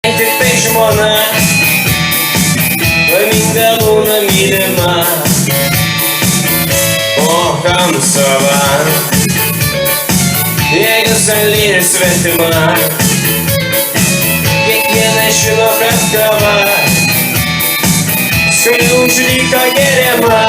Tiktai žmona laiminga būna mylima, o kam sava, jeigu sali ir svetima. Kiekvienas žino, kad kava skaniau už dyką geriama.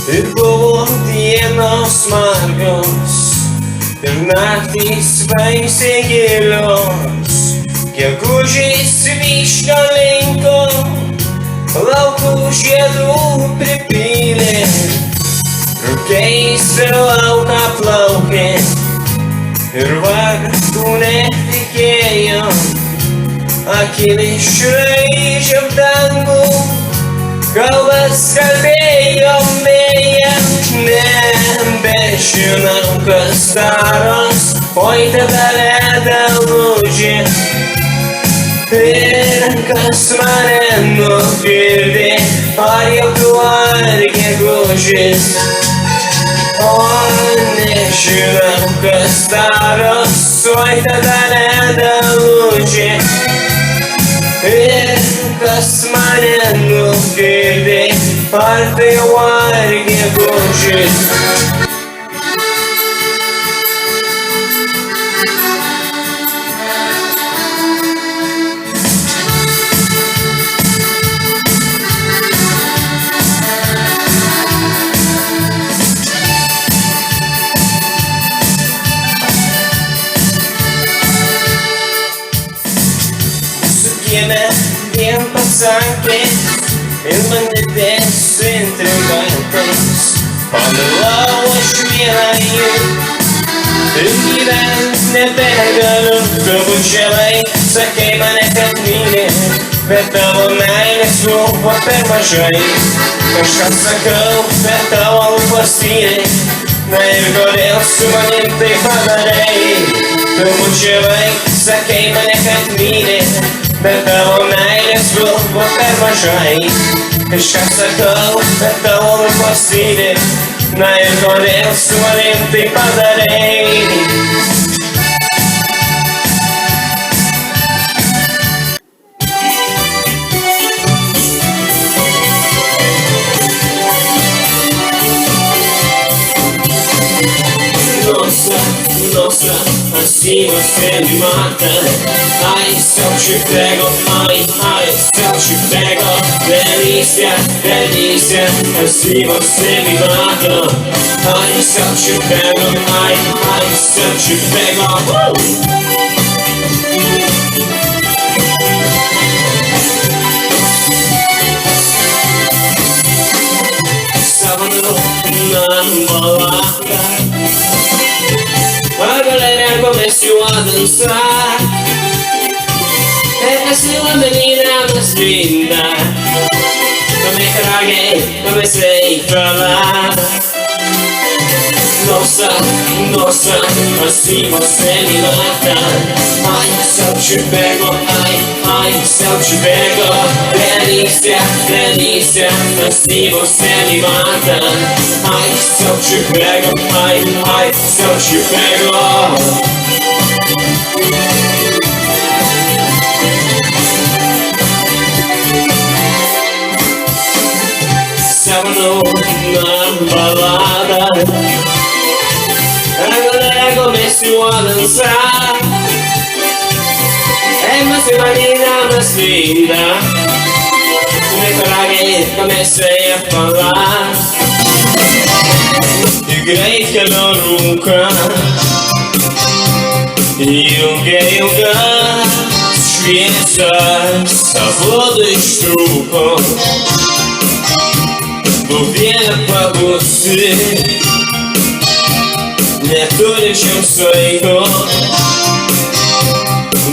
Ir buvo dienos margos, ir naktys baisiai gilios, gegužės vyšnio linko, laukų žiedų pripylė, rugiais per lauką plaukė, ir vartų netikėjo, akimis šraižė dangų. Kalbas kalbėjom beje, nebežinau kas daros, oi tada ledą lūžė. Ir kas mane nugirdė, ar jau tu ar gegužės. O nežinau kas daros, oi tada ledą lūžė. Ir kas mane nugirdė, ar tai jau ar gegužės. Sukieme vien pasakė ir bandėte su intrigantais. Pamilau aš vieną jų ir gyvent nebegaliu. Turbūt žemai sakei mane, kad myli, bet tavo meilės buvo per mažai. Kažką sakau, bet tavo lūpos tyliai, na ir kodėl su manim tai padarei. Turbūt žemai sakei mane, kad myli, bet tavo meilės buvo per mažai. Kažką sakau, bet tavo lūpos tyli, na ir kodėl su manim tai padarei. Nossa, assim você me mata. Ai, se eu te pego, ai, se eu te pego. Delícia, delícia, assim você me mata. Ai, se eu te pego, ai, se eu te pego. Sábado na balada, a galera começou a dançar. Essa é uma menina mais linda. Também traguei, comecei a falar. Nossa, nossa, assim você me mata. Ai, se eu te pego, ai, se eu te pego. Delícia, delícia, assim você me mata. Ai, se eu te pego, ai, se eu te pego. Sábado na balada, a galera começou a dançar. É mais uma menina mais linda. Me traguei, comecei a falar. Играй в колорука, юга, Швеция, свободой штуком. Mówię pogłosy, nie tyle się swojego.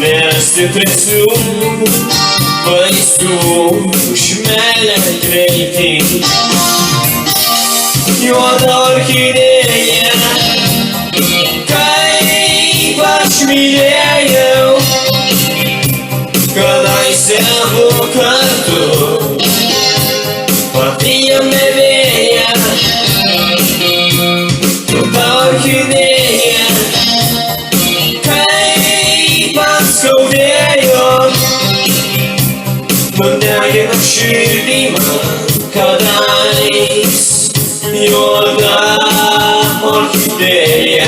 nerasti drąsių vaistų už meilę greitai. Juoda orchidėja, kaip aš mylėjau, kadaise abu kartu papijome vėją. Juoda orchidėja, kaip man skaudėjo, nudegino širdį man kadais. Juoda orchidėja,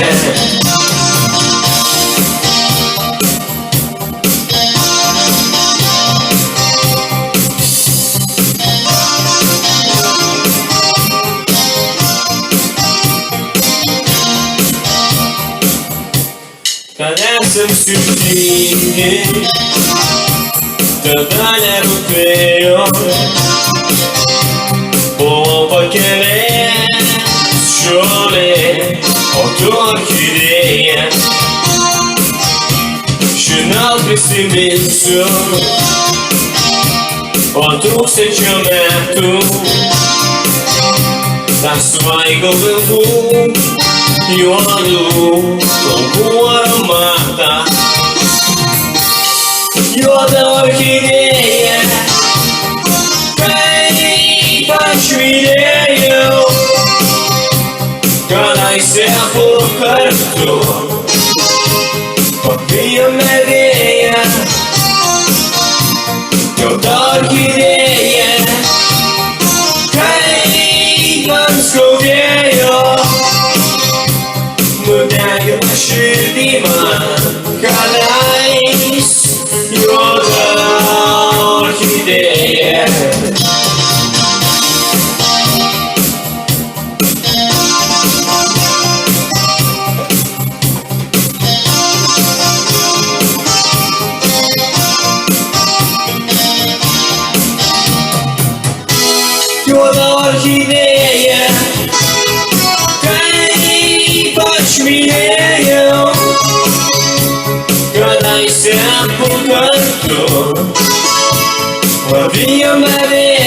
kad esam skirtingi, tada nerūpėjo. Buvo pakelės žolė, o tu orchidėja. Žinau, prisiminsiu po 1000 metų tą svaigų vilkų, juodų plaukų aromatą. Juoda orchidėja, kaip aš mylėjau, kadaise abu kartu papijome vėją. Juoda orchidėja, kaip man skaudėjo, nudegino širdį man kadais. Juoda orchidėja, juoda orchidėja, kaip aš mylėjau, kadaise abu kartu papijome vėją.